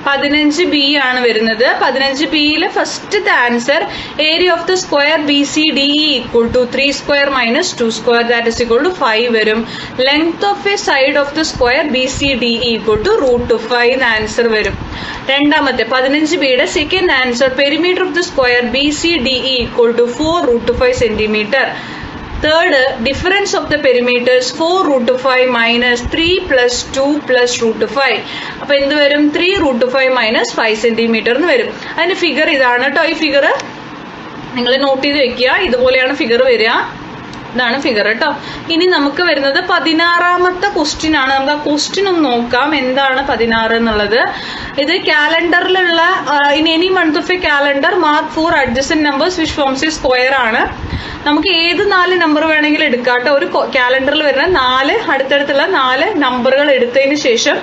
15B ആണ് വരുന്നത്. 15Bയിലെ ഫസ്റ്റത്തെ answer area of the square BCDE equal to 3 square minus 2 square that is equal to 5 വരും. Length of a side of the square BCDE equal to √5 answer വരും. രണ്ടാമത്തെ 15Bയുടെ second answer perimeter of the square BCDE equal to 4√5 centimetre. Third, difference of the perimeters 4√5 minus 3 plus 2 plus √5. അപ്പോൾ എന്ത് വരും? 3√5 minus 5 centimetre എന്ന് വരും. അതിന്റെ figure ഇതാണ് കേട്ടോ. ഈ ഫിഗർ നിങ്ങൾ നോട്ട് ചെയ്ത് വെക്കുക. ഇതുപോലെയാണ് ഫിഗർ വരിക. ഇതാണ് ഫിഗർ കേട്ടോ. ഇനി നമുക്ക് വരുന്നത് 16ാമത്തെ ക്വസ്റ്റ്യൻ ആണ്. നമുക്ക് ആ ക്വസ്റ്റ്യൻ ഒന്ന് നോക്കാം. എന്താണ് 16 എന്നുള്ളത്? ഇത് കാലണ്ടറിലുള്ള in any month of a calendar mark 4 adjacent numbers which forms a square ആണ്. നമുക്ക് ഏത് 4 നമ്പർ വേണമെങ്കിലും എടുക്കാട്ടോ. ഒരു കാലണ്ടറിൽ വരുന്ന 4 അടുത്തടുത്തുള്ള 4 നമ്പറുകൾ എടുത്തതിന് ശേഷം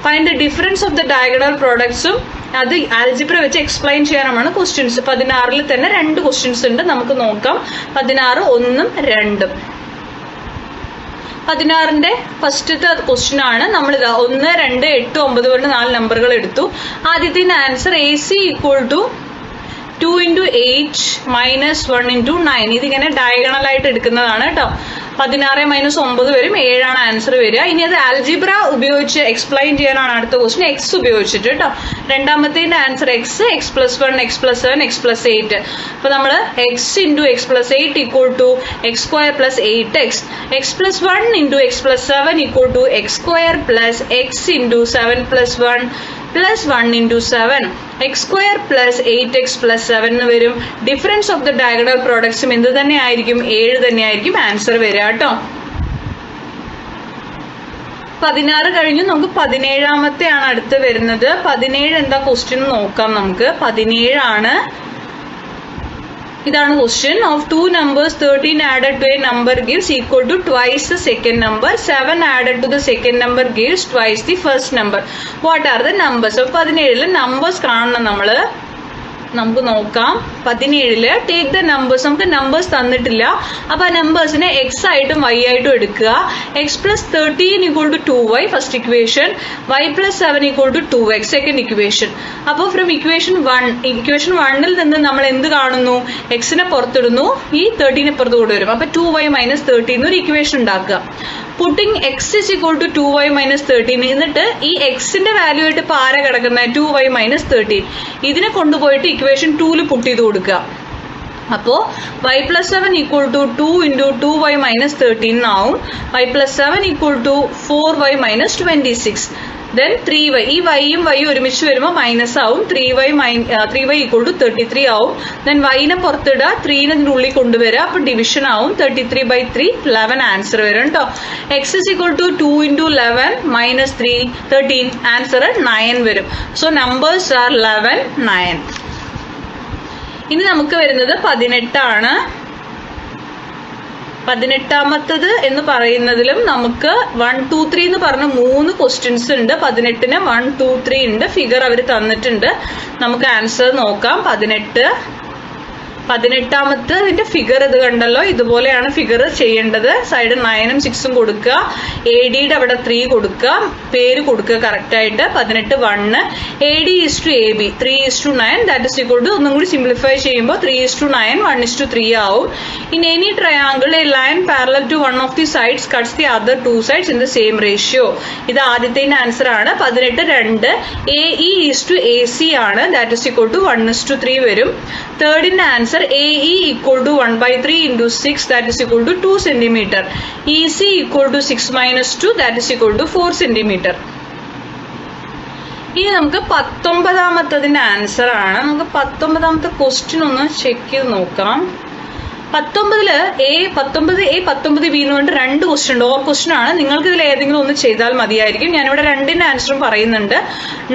find the difference of the diagonal പ്രോഡക്ട്സും അത് ആൽജിബ്ര വെച്ച് എക്സ്പ്ലെയിൻ ചെയ്യാനാണ് ക്വസ്റ്റ്യൻസ്. 16ൽ തന്നെ 2 ക്വസ്റ്റ്യൻസ് ഉണ്ട്. നമുക്ക് നോക്കാം. 16 1ഉം 2ഉം. 16ന്റെ ഫസ്റ്റത്തെ ക്വസ്റ്റ്യൻ ആണ്. നമ്മൾ 1 2 8 9 കൊണ്ട് 4 നമ്പറുകൾ എടുത്തു. ആദ്യത്തിന്റെ answer AC equal to 2 into 8 minus 1 into 9. ഇതിങ്ങനെ ഡയഗണൽ ആയിട്ട് എടുക്കുന്നതാണ് കേട്ടോ. 16 minus 9 വരും. 7 ആണ് ആൻസർ വരിക. ഇനി അത് ആൽജിബ്ര ഉപയോഗിച്ച് എക്സ്പ്ലെയിൻ ചെയ്യാനാണ് അടുത്ത ക്വസ്റ്റ്യൻ. എക്സ് ഉപയോഗിച്ചിട്ട് കേട്ടോ. രണ്ടാമത്തേന്റെ answer x, x plus 1, x plus 7, x plus 8. അപ്പൊ നമ്മൾ x into x plus 8 equal to x square plus 8x. X plus 1 into x plus 7 equal to x square plus x into 7 plus 1 plus 1 into 7 x square plus 8x plus 7 എന്ന് വരും. Difference of the diagonal പ്രോഡക്ട്സും എന്ത് തന്നെ ആയിരിക്കും? 7 തന്നെ ആയിരിക്കും answer വരിക കേട്ടോ. 16 കഴിഞ്ഞു. നമുക്ക് 17ാമത്തെ ആണ് അടുത്ത് വരുന്നത്. 17 എന്താ ക്വസ്റ്റ്യൻ നോക്കാം നമുക്ക്. 17 ആണ്. ഇതാണ് question. Of 2 numbers 13 added to a number gives equal to twice the second number. 7 added to the second number gives twice the first number. What are the numbers? അപ്പോൾ 17ൽ നമ്പേഴ്സ് കാണണം നമ്മള്. നമുക്ക് നോക്കാം. 17ല് ടേക്ക് ദ നമ്പേഴ്സ്. നമുക്ക് numbers തന്നിട്ടില്ല. അപ്പൊ ആ നമ്പേഴ്സിനെ എക്സ് ആയിട്ടും വൈ ആയിട്ടും എടുക്കുക. X plus 13 equal to 2y first equation, y plus 7 equal to 2x second equation. അപ്പോൾ ഫ്രം ഇക്വേഷൻ 1ൽ നിന്ന് നമ്മൾ എന്ത് കാണുന്നു? എക്സിനെ പുറത്തിടുന്നു, ഈ 13 പുറത്ത് കൂടെ വരും. അപ്പൊ 2y മൈനസ് 13 ഒരു ഇക്വേഷൻ ഉണ്ടാക്കുക. Putting x is equal to 2y minus 13. എന്നിട്ട് ഈ എക്സിന്റെ വാല്യൂ ആയിട്ട് ഇപ്പൊ ആരാ കിടക്കുന്നത്? 2y minus 13. ഇതിനെ കൊണ്ടുപോയിട്ട് ഇക്വേഷൻ 2ൽ പുട്ട് ചെയ്ത് കൊടുക്കുക. അപ്പോ y plus 7 equal to 2 into 2y minus 13 ആവും. y plus 7 equal to 4y minus 26. Then 3y. ഈ വൈയും വൈയും ഒരുമിച്ച് വരുമ്പോൾ മൈനസ് ആവും. 3y ഈക്വൽ ടു 33 ആവും. ദെൻ വൈനെ പുറത്തിടുക, 3നെ ഇതിന്റെ ഉള്ളിൽ കൊണ്ടുവരിക. അപ്പൊ ഡിവിഷൻ ആവും. 33/3 11 ആൻസർ വരും കേട്ടോ. X is equal to 2 into 11 minus 13 answer 9 വരും. So numbers are 11, 9. ഇനി നമുക്ക് വരുന്നത് 18 ആണ്. 18ാമത്തത് എന്ന് പറയുന്നതിലും നമുക്ക് 1 2 3 എന്ന് പറഞ്ഞ 3 ക്വസ്റ്റ്യൻസ് ഉണ്ട്. 18ന് 1 2 3 ഉണ്ട്. ഫിഗർ അവർ തന്നിട്ടുണ്ട്. നമുക്ക് ആൻസർ നോക്കാം. 18ാമത്തെ ഫിഗർ ഇത് കണ്ടല്ലോ. ഇതുപോലെയാണ് ഫിഗർ ചെയ്യേണ്ടത്. സൈഡ് 9ഉം 6ഉം കൊടുക്കുക. ADയുടെ അവിടെ 3 കൊടുക്കുക. പേര് കൊടുക്കുക കറക്റ്റ് ആയിട്ട്. 18 1 AD is to AB 3 is to 9 that is equal to ഒന്നും കൂടി സിംപ്ലിഫൈ ചെയ്യുമ്പോൾ 3 is to 9 1 is to 3 ആവും. In any triangle a line parallel to one of the sides cuts the other 2 sides in the same ratio. ഇത് ആദ്യത്തെ answer ആണ്. 18 2 AE is to AC ആണ്. that is equal to 1 is to 3 വരും. തേർഡിന്റെ answer AE equal to 1/3 into 6 that is equal to 2 centimeter. EC equal to 6 minus 2 that is equal to 4 centimeter. ഇനി നമുക്ക് 19ാമത്തതിന്റെ answer ആണ്. നമുക്ക് 19ാമത്തെ question ഒന്ന് check ചെയ്ത് നോക്കാം. 19ല് A19B എന്ന് പറഞ്ഞിട്ട് 2 ക്വസ്റ്റ്യൻ ഉണ്ട്. ഓർ ക്വസ്റ്റ്യൻ ആണ്. നിങ്ങൾക്ക് ഇതിൽ ഏതെങ്കിലും ഒന്ന് ചെയ്താൽ മതിയായിരിക്കും. ഞാനിവിടെ 2ന്റെ ആൻസറും പറയുന്നുണ്ട്.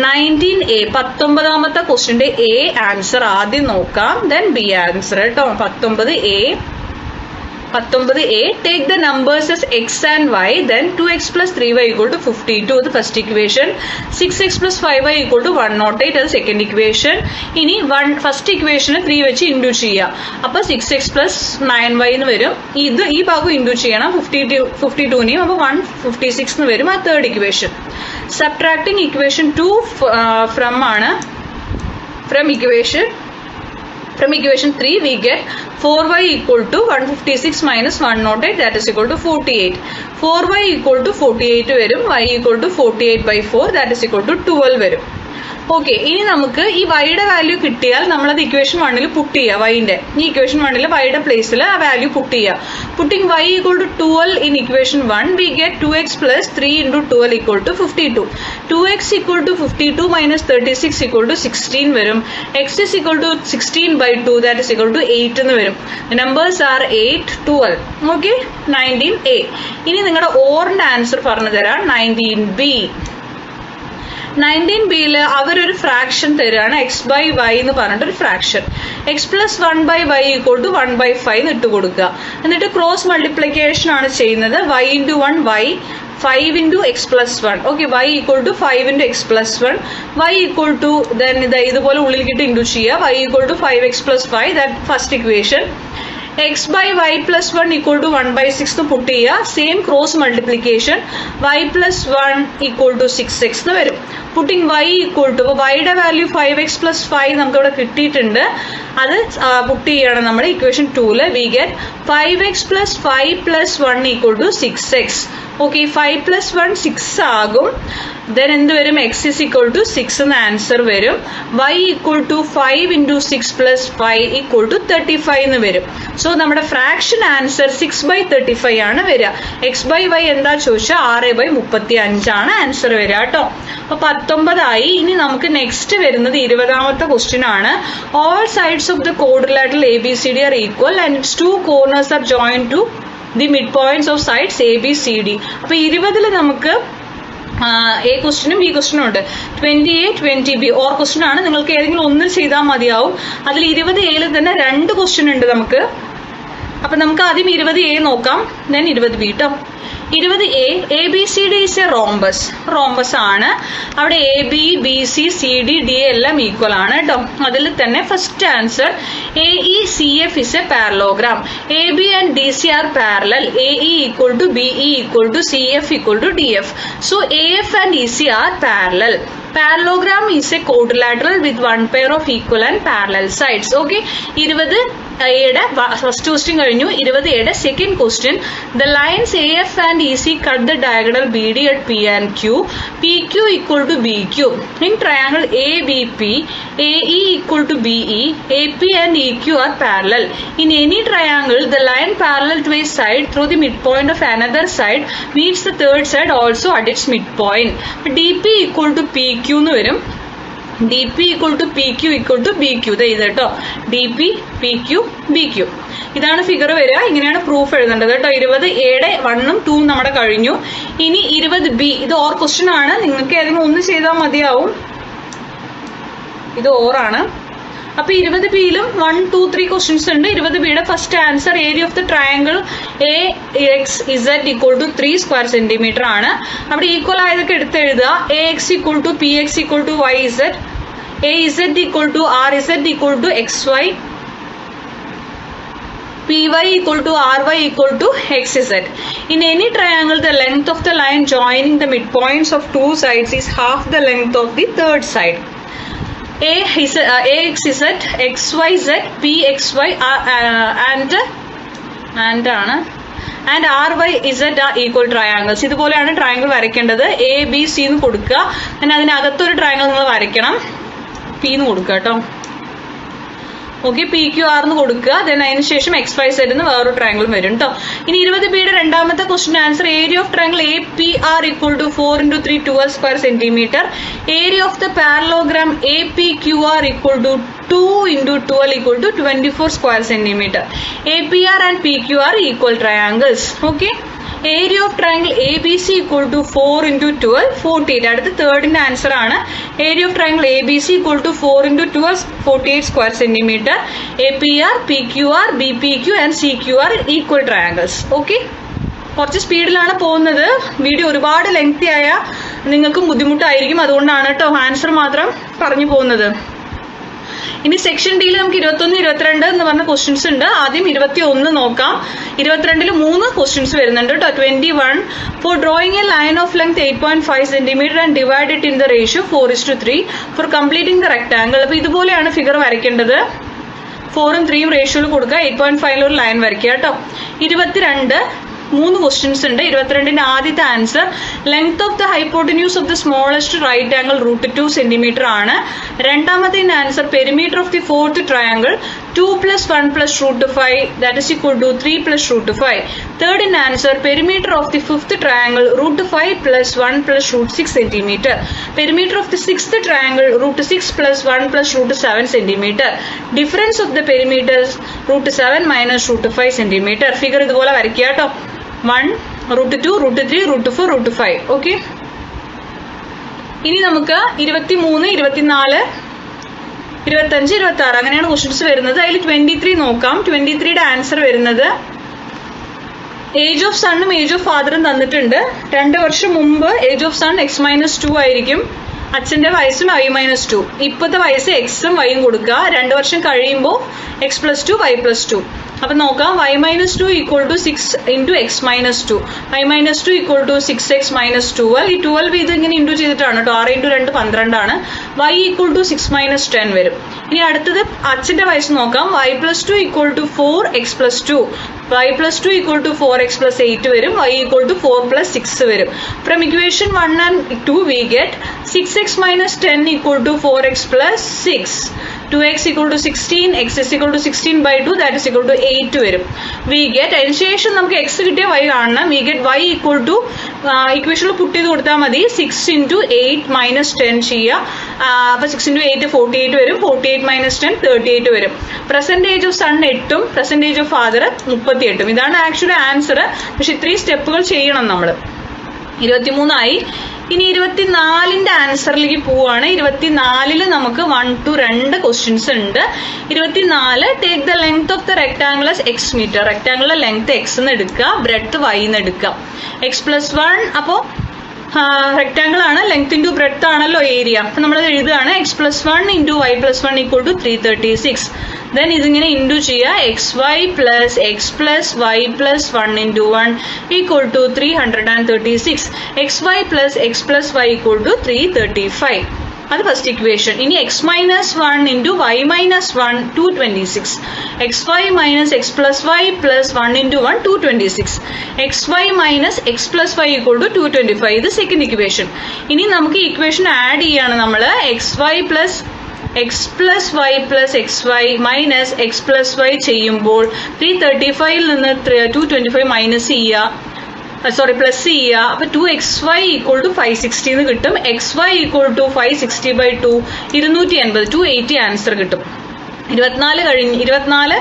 19A 19ാമത്തെ ക്വസ്റ്റ്യന്റെ A ആൻസർ ആദ്യം നോക്കാം. ദെൻ B ആൻസർ കേട്ടോ. 19A take the numbers as x and y, then 2x plus 3y equal to 52 the first equation, 6x plus 5y equal to 108 as second equation. ഇനി first ഇക്വേഷന് 3 വെച്ച് into ചെയ്യാം. അപ്പൊ 6x plus 9y എന്ന് വരും. ഈ ഭാഗം into ചെയ്യണം 52നെയും. അപ്പൊ 156 എന്ന് വരും ആ third equation. Subtracting equation 2 from equation 3 we get 4y equal to 156 minus 108, that is equal to 48. 4y equal to 48 വരും, y equal to 48/4, that is equal to 12 വരും. ഓക്കെ, ഇനി നമുക്ക് ഈ വൈയുടെ വാല്യൂ കിട്ടിയാൽ നമ്മളത് ഇക്വേഷൻ 1 പുട്ട് ചെയ്യുക. വൈൻ്റെ ഈ ഇക്വേഷൻ 1 വൈയുടെ പ്ലേസിൽ ആ വാല്യൂ പുട്ട് ചെയ്യുക. Putting y equal to 12 in equation 1 we get 2x plus 3 into 12 equal to 52. 2x equal to 52 minus 36 equal to 16 വരും. x is equal to 16/2, that is equal to 8 എന്ന് വരും. The numbers are 8, 12. Okay, 19a. ഇനി നിങ്ങളുടെ ഓറിന്റെ answer പറഞ്ഞു തരാം. 19b. 19bയിൽ അവരൊരു fraction തരാണ്, x/y എന്ന് പറഞ്ഞിട്ട് ഒരു fraction. x plus 1/y equal to 1/5 എന്ന് ഇട്ട് കൊടുക്കുക. എന്നിട്ട് ക്രോസ് മൾട്ടിപ്ലിക്കേഷൻ ആണ് ചെയ്യുന്നത്. y into 1 y, 5 into x plus 1. Okay, y equal to 5 into x plus 1. y equal to then ഇതുപോലെ ഉള്ളിലേക്കിട്ട് ഇൻഡു ചെയ്യുക. y equal to 5x plus 5, that first equation. x/y plus 1 equal to 1/6 എന്ന് put ചെയ്യുക. Same cross multiplication. y plus 1 equal to 6x എന്ന് വരും. Putting y equal to, വൈയുടെ value 5x plus 5 നമുക്ക് ഇവിടെ കിട്ടിയിട്ടുണ്ട്. അത് പുട്ട് ചെയ്യണം നമ്മൾ equation 2 we get 5x plus 5 plus 1 equal to 6x. Okay, 5 plus 1 6 ആകും. ദെൻ എന്ത് വരും? x is equal to 6 എന്ന ആൻസർ വരും. y equal to 5 into 6 plus 5 equal to 35 എന്ന് വരും. സോ നമ്മുടെ ഫ്രാക്ഷൻ ആൻസർ 6/35 ആണ് വരിക. x/y എന്താ ചോദിച്ചാൽ 6/35 ആണ് ആൻസർ വരിക കേട്ടോ. അപ്പൊ 19 ഇനി നമുക്ക് നെക്സ്റ്റ് വരുന്നത് 20ാമത്തെ ക്വസ്റ്റ്യൻ ആണ്. All sides of the quadrilateral ABCD are equal and its two corners are joined to the midpoints of sides ABCD. അപ്പൊ 20ൽ നമുക്ക് എ ക്വസ്റ്റ്യനും ബി ക്വസ്റ്റ്യനും ഉണ്ട്. 20A 20B ഓർ ക്വസ്റ്റ്യൻ ആണ്. നിങ്ങൾക്ക് ഏതെങ്കിലും ഒന്നിൽ ചെയ്താൽ മതിയാവും. അതിൽ 20A തന്നെ 2 ക്വസ്റ്റ്യൻ ഉണ്ട് നമുക്ക്. അപ്പൊ നമുക്ക് ആദ്യം 20A നോക്കാം, ദെൻ 20B കേട്ടോ. 20A, ABCD is a rhombus ആണ്. അവിടെ AB, BC, CD, DA എല്ലാം ഈക്വൽ ആണ് കേട്ടോ. അതിൽ തന്നെ first answer AE CF is a parallelogram. AB and DC are parallel. AE equal to BE equal to CF equal to DF. So AF and EC are parallel. Parallelogram is a quadrilateral with one pair of equal and parallel sides. Okay, 20A first question കഴിഞ്ഞു. 20A second question. The lines AF and EC cut the diagonal BD at P and Q. PQ equal to BQ. In triangle ABP, AE equal to BE, AP and EQ are parallel. In any triangle, the line parallel to a side through the midpoint of another side meets the third side also at its midpoint. DP equal to PQ എന്ന് വരും. DP equal to PQ equal to BQ. ഇത് കേട്ടോ, DP PQ BQ. ഇതാണ് figure വരിക. ഇങ്ങനെയാണ് proof എഴുതേണ്ടത് കേട്ടോ. 20A 1ഉം 2ഉം നമ്മുടെ കഴിഞ്ഞു. ഇനി 20B, ഇത് ഓർ ക്വസ്റ്റ്യൻ ആണ്. നിങ്ങൾക്ക് ഏതെങ്കിലും ഒന്ന് ചെയ്താൽ മതിയാവും. ഇത് ഓറാണ്. അപ്പൊ 20Bയിലും 1, 2, 3 ക്വസ്റ്റ്യൻസ് ഉണ്ട്. 20Bയുടെ first answer area of the triangle AXZ equal to 3 square centimeter ആണ്. അവിടെ ഈക്വൽ ആയതൊക്കെ എടുത്തെഴുതുക. AX equal to PX equal to YZ, AZ equal to RZ equal to XY, PY equal to RY equal to XZ. In any triangle, the length of the line joining the midpoints of two sides is half the length of the third side. AXZ, XYZ, PXY and RYZ are equal triangles. ഇതുപോലെയാണ് triangle വരയ്ക്കേണ്ടത്. ABC എന്ന് കൊടുക്കുക. പിന്നെ അതിനകത്തൊരു triangle നിങ്ങൾ വരയ്ക്കണം. P എന്ന് കൊടുക്കുക കേട്ടോ. ഓക്കെ, PQR എന്ന് കൊടുക്കുക. ദെൻ അതിനുശേഷം XYZ എന്ന് വേറൊരു ട്രയാങ്കിൾ വരും കേട്ടോ. ഇനി 20Bയുടെ രണ്ടാമത്തെ question answer area of triangle APR equal to 4 into 3 12 square centimeter. Area of the parallelogram APQR equal to 2 into 12 equal to 24 square centimeter. APR and PQR equal triangles. Okay. Area of triangle ABC equal to 4 into 12 48. അടുത്ത തേർഡിന്റെ answer ആണ്. Area of triangle ABC equal to 4 into 12 48 square centimeter. APR, PQR, BPQ and CQR equal triangles. Okay, കുറച്ച് സ്പീഡിലാണ് പോകുന്നത്. Video ഒരുപാട് lengthy ആയ നിങ്ങൾക്ക് ബുദ്ധിമുട്ടായിരിക്കും. അതുകൊണ്ടാണ് കേട്ടോ ആൻസർ മാത്രം പറഞ്ഞു പോകുന്നത്. ഇനി സെക്ഷൻ ഡിയിൽ നമുക്ക് 21, 22 എന്ന് പറഞ്ഞ ക്വസ്റ്റ്യൻസ് ഉണ്ട്. ആദ്യം 21 നോക്കാം. 22 3 ക്വസ്റ്റ്യൻസ് വരുന്നുണ്ട് കേട്ടോ. 21 four drawing A line of length 8.5 centimetre and divide it in the ratio 4:3 four completing the rectangle. അപ്പൊ ഇതുപോലെയാണ് ഫിഗർ വരയ്ക്കേണ്ടത്. 4 ഉം 3 ഉം റേഷ്യോയിൽ കൊടുക്കുക. 8.5 ഒരു ലൈൻ വരയ്ക്കുക കേട്ടോ. 22 3 ക്വസ്റ്റ്യൻസ് ഉണ്ട്. 22ന്റെ ആദ്യത്തെ answer length of the hypotenuse of the smallest right angle √2 centimetre ആണ്. രണ്ടാമത്തെ answer perimeter of the fourth triangle 2 + 1 + √5 that is equal to 3 + √5. Third in answer perimeter of the fifth triangle √5 + 1 + √6 centimeter. Perimeter of the sixth triangle √6 + 1 + √7 centimeter. Difference of the perimeters √7 - √5 centimeter. Figure ഇതുപോലെ വരയ്ക്കുക കേട്ടോ. 1 √2 √3 √4 √5. Okay. ഇനി നമുക്ക് 23 24 25 26 അങ്ങനെയാണ് questions വരുന്നത്. അതിൽ 23 നോക്കാം. 23യുടെ answer വരുന്നത് ഏജ് ഓഫ് സണ്ണും ഏജ് ഓഫ് ഫാദറും തന്നിട്ടുണ്ട്. 2 വർഷം മുമ്പ് ഏജ് ഓഫ് സൺ x-2 ആയിരിക്കും. അച്ഛന്റെ വയസ്സും y-2. ഇപ്പോഴത്തെ വയസ്സ് എക്സും വൈയും കൊടുക്കുക. 2 വർഷം കഴിയുമ്പോൾ x+2 y+2. അപ്പൊ നോക്കാം. y-2 = 6 × x-2. y-2 = 6x - 12. ഈ 12 ഇത് ഇങ്ങനെ ഇൻഡു ചെയ്തിട്ടാണ് കേട്ടോ. 6 × 2 12 ആണ്. y = 6 - 10 വരും. ഇനി അടുത്തത് അച്ഛന്റെ വയസ്സ് നോക്കാം. y+2 = 4x+2. y+2 = 4x + 8 വരും. y = 4 + 6 വരും. From equation 1 and 2 we get 6x - 10 = 4x + 6. 2x = 16, x is equal to 16/2, that is equal to 8 വരും. We get അതിനുശേഷം നമുക്ക് x കിട്ടിയ y കാണണം. We get y = ഇക്വേഷനിൽ പുട്ട് ചെയ്ത് കൊടുത്താൽ മതി. 6 × 8 - 10 ചെയ്യുക. അപ്പൊ 6 × 8 48 വരും. 48 - 10 38 വരും. പ്രസന്റ് ഏജ് ഓഫ് സൺ 8ഉം പ്രസന്റ് ഏജ് ഓഫ് ഫാദർ 38ഉം. ഇതാണ് ആക്ച്വലി ആൻസർ. പക്ഷെ ഇത്രയും സ്റ്റെപ്പുകൾ ചെയ്യണം നമ്മൾ. 23 ആയി. ഇനി 24ന്റെ ആൻസറിലേക്ക് പോവാണ്. 24ൽ നമുക്ക് 1 to 2 ക്വസ്റ്റ്യൻസ് ഉണ്ട്. 24 take the length of the rectangle as x metre. റെക്ടാംഗിളിലെ ലെങ്ത് x എന്ന് എടുക്കുക, ബ്രെഡ്ത്ത് y എന്ന് എടുക്കുക. x+1 അപ്പോ റെക്ടാംഗിൾ ആണ്, ലെങ്ത് ഇൻറ്റു ബ്രെഡ്ത്ത് ആണല്ലോ ഏരിയ. അപ്പൊ നമ്മൾ എഴുതുകയാണ് x+1 × y+1 = 336. ദെൻ ഇതിങ്ങനെ ഇൻറ്റു ചെയ്യുക. xy + x + y + 1 × 1 = 336. xy + x + y = 335. അത് ഫസ്റ്റ് ഇക്വേഷൻ. ഇനി x - 1 × y - 1 226. xy - x + y + 1 × 1 226. xy - x + y = 225. ഇത് സെക്കൻഡ് ഇക്വേഷൻ. ഇനി നമുക്ക് ഇക്വേഷൻ ആഡ് ചെയ്യാണ് നമ്മൾ. xy + x + y + xy - x + y ചെയ്യുമ്പോൾ 335ൽ നിന്ന് 225 മൈനസ് ചെയ്യുക. പ്ലസ് ചെയ്യുക. അപ്പൊ 2xy = 560 എന്ന് കിട്ടും. xy = 560/2 280 280 ആൻസർ കിട്ടും. 24 കഴിഞ്ഞ്. 24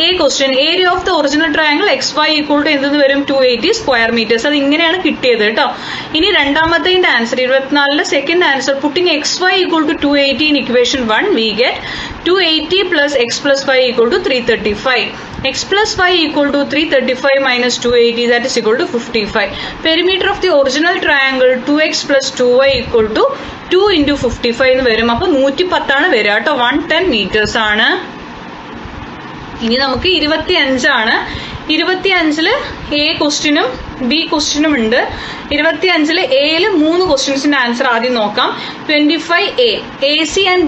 A question. Area of the original triangle xy = എന്തെന്ന് വരും? 280 സ്ക്വയർ മീറ്റേഴ്സ്. അത് ഇങ്ങനെയാണ് കിട്ടിയത് കേട്ടോ. ഇനി രണ്ടാമത്തെ ആൻസർ 24ലെ second answer putting xy = 280 in equation 1 we get 280 + x + y = 335. x + y = 335 - 280 that is equal to 55. Perimeter of the original triangle 2x + 2y = 2 × 55 എന്ന് വരും. അപ്പൊ 110 ആണ് വരിക കേട്ടോ. 110 മീറ്റേഴ്സ് ആണ്. ഇനി നമുക്ക് 25 ആണ്. 25ല് A ക്വസ്റ്റ്യനും B ക്വസ്റ്റ്യനും ഉണ്ട്. 25ല് Aയിൽ 3 ക്വസ്റ്റ്യൻസിന്റെ ആൻസർ ആദ്യം നോക്കാം. 25A AC and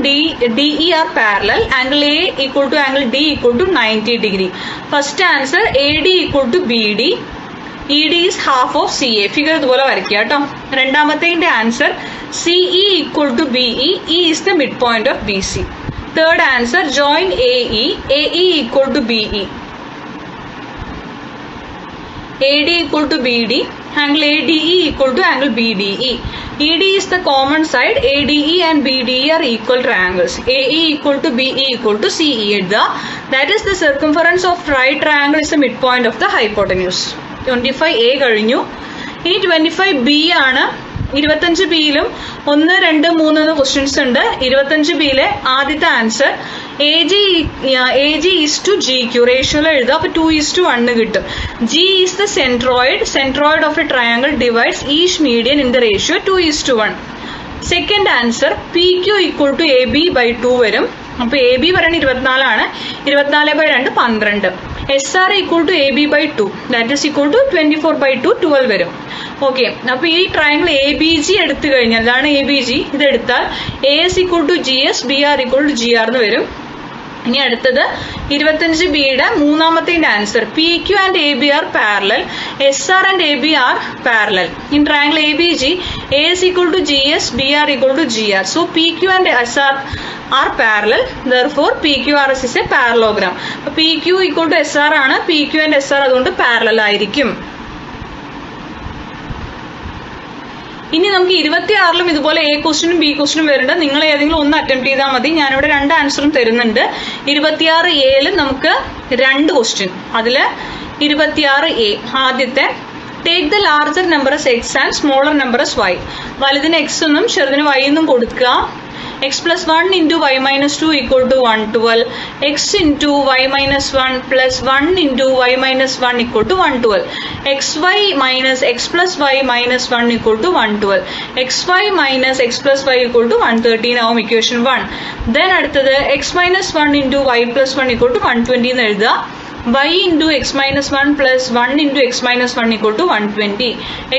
DE are parallel. Angle A = angle D = 90 degree. First answer AD = BD. ED is half of CA. Figure ഇതുപോലെ വരയ്ക്കുക കേട്ടോ. രണ്ടാമത്തെ answer CE = BE. E is the midpoint of BC. Third answer join AE. AE = BE. AD = BD. Angle ADE = angle BDE. ED is the common side. ADE and BDE are equal triangles. AE = BE = CE. That is the circumference of right triangle is the midpoint of the hypotenuse. 25A കഴിഞ്ഞു. ഇനി 25B ആണ്. 25Bയിലും 1, 2, 3 എന്ന questions ഉണ്ട്. 25Bയിലെ ആദ്യത്തെ answer AG is to GQ റേഷ്യോയിൽ എഴുതുക. അപ്പൊ 2:1 കിട്ടും. G is the centroid of a triangle divides each median in the ratio 2:1. Second answer PQ = AB/2 വരും. അപ്പൊ എ ബി പറയുന്നത് 24 24/2 12. SR equal to AB by 2, that is equal to 24/2 12 വരും. Okay, അപ്പൊ ഈ triangle ABG എടുത്തു കഴിഞ്ഞാൽ ഇതാണ് ABG, ഇത് എടുത്താൽ AS equal to GS, BR equal to GR എന്ന് വരും. ഇനി അടുത്തത് 25Bയുടെ മൂന്നാമത്തെ answer, PQ and AB R parallel, SR and AB R parallel. In triangle ABG, AS equal to GS, BR equal to GR. So PQ and SR are parallel, therefore PQRS is a parallelogram. PQ equal to SR ആണ്, PQ and SR അതുകൊണ്ട് parallel ആയിരിക്കും. ഇനി നമുക്ക് 26ലും ഇതുപോലെ A ക്വസ്റ്റിനും B ക്വസ്റ്റിനും വരുന്നുണ്ട്. നിങ്ങൾ ഏതെങ്കിലും ഒന്ന് അറ്റംപ്റ്റ് ചെയ്താൽ മതി. ഞാനിവിടെ 2 ആൻസറും തരുന്നുണ്ട്. 26A നമുക്ക് 2 ക്വസ്റ്റ്യൻ. അതില് 26A ആദ്യത്തെ, take the larger number as X and smaller number as Y. വലുതിന് X എന്നും ചെറുതിന് Y എന്നും കൊടുക്കുക. X plus 1 into Y minus 2 equal to 112. X into Y minus 1 plus 1 into Y minus 1 equal to 112. XY minus X plus Y minus 1 equal to 112. XY minus X plus Y equal to 113 ആവും equation 1. Then അടുത്തത് X minus 1 into Y plus 1 equal to 120 എന്ന് എഴുതുക. Y into X minus 1 plus 1 into X minus 1 equal to 120.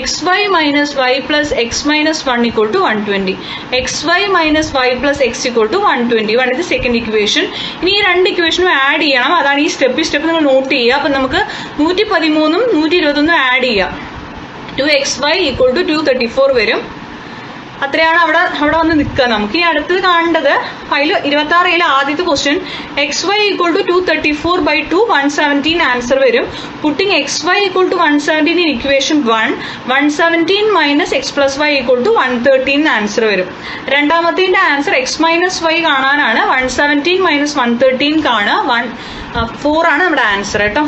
XY minus Y plus X minus 1 equal to 120. XY minus Y plus X equal to 121 is the second equation. ഇനി ഈ 2 ഇക്വേഷനും add ചെയ്യണം. അതാണ് ഈ step നിങ്ങൾ not ചെയ്യുക. അപ്പൊ നമുക്ക് 113ഉം 121ഉം ആഡ് ചെയ്യാം. 2XY equal to 234 വരും. അത്രയാണ് അവിടെ വന്ന് നിൽക്കുക. നമുക്ക് ഈ അടുത്തത് കാണേണ്ടത് അതിൽ 26 ആദ്യത്തെ question, XY equal to 234/2 117 answer വരും. Putting XY equal to 117 in equation 1, 117 minus X plus Y equal to 113 answer വരും. രണ്ടാമത്തെ ആൻസർ X minus Y കാണാനാണ്. 117 minus 113 കാണുക. 4 ആണ് നമ്മുടെ ആൻസർ കേട്ടോ.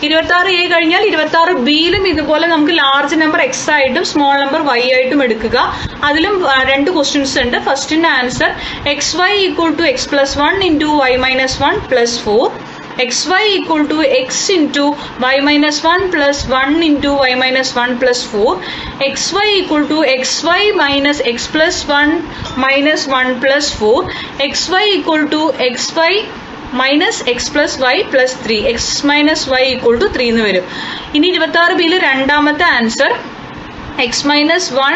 26A കഴിഞ്ഞാൽ 26Bയിലും ഇതുപോലെ നമുക്ക് ലാർജ് നമ്പർ X ആയിട്ടും സ്മോൾ നമ്പർ Y ആയിട്ടും എടുക്കുക. അതിലും 2 ക്വസ്റ്റ്യൻസ് ഉണ്ട്. ഫസ്റ്റിന്റെ answer XY equal to X plus 1 into Y minus 1 plus 4. XY equal to X into Y minus 1 plus 1 into Y minus 1 plus 4. XY equal to XY minus X plus 1 minus 1 plus 4. XY equal to XY minus X plus Y plus 3. X minus Y equal to 3 എന്ന് വരും. ഇനി 26Bയിൽ രണ്ടാമത്തെ answer X minus 1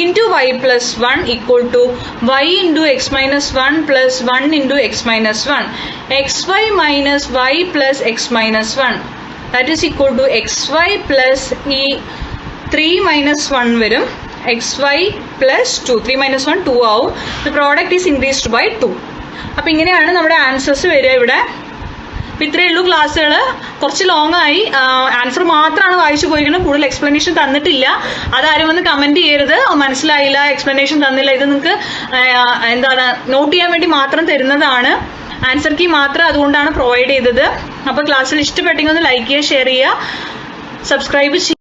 into Y plus 1 equal to Y into X minus 1 plus 1 into X minus 1. XY minus Y plus X minus 1. That is equal to XY plus ഈ 3 minus 1 വരും. XY plus 2. 3 minus 1 2 ആവും. The product is increased by 2. അപ്പൊ ഇങ്ങനെയാണ് നമ്മുടെ answers വരിക ഇവിടെ. അപ്പൊ ഇത്രയേ ഉള്ളൂ ക്ലാസ്സുകൾ. കുറച്ച് ലോങ് ആയി. ആൻസർ മാത്രമാണ് വായിച്ചു പോയിരിക്കുന്നത്. കൂടുതൽ എക്സ്പ്ലനേഷൻ തന്നിട്ടില്ല. അതാരും വന്ന് കമന്റ് ചെയ്യരുത് മനസ്സിലായില്ല, എക്സ്പ്ലനേഷൻ തന്നില്ല. ഇത് നിങ്ങൾക്ക് എന്താണ് നോട്ട് ചെയ്യാൻ വേണ്ടി മാത്രം തരുന്നതാണ്. ആൻസർ കീ മാത്രം അതുകൊണ്ടാണ് പ്രൊവൈഡ് ചെയ്തത്. അപ്പൊ ക്ലാസ്സിൽ ഇഷ്ടപ്പെട്ടെങ്കിൽ ഒന്ന് ലൈക്ക് ചെയ്യുക, ഷെയർ ചെയ്യുക, സബ്സ്ക്രൈബ് ചെയ്യുക.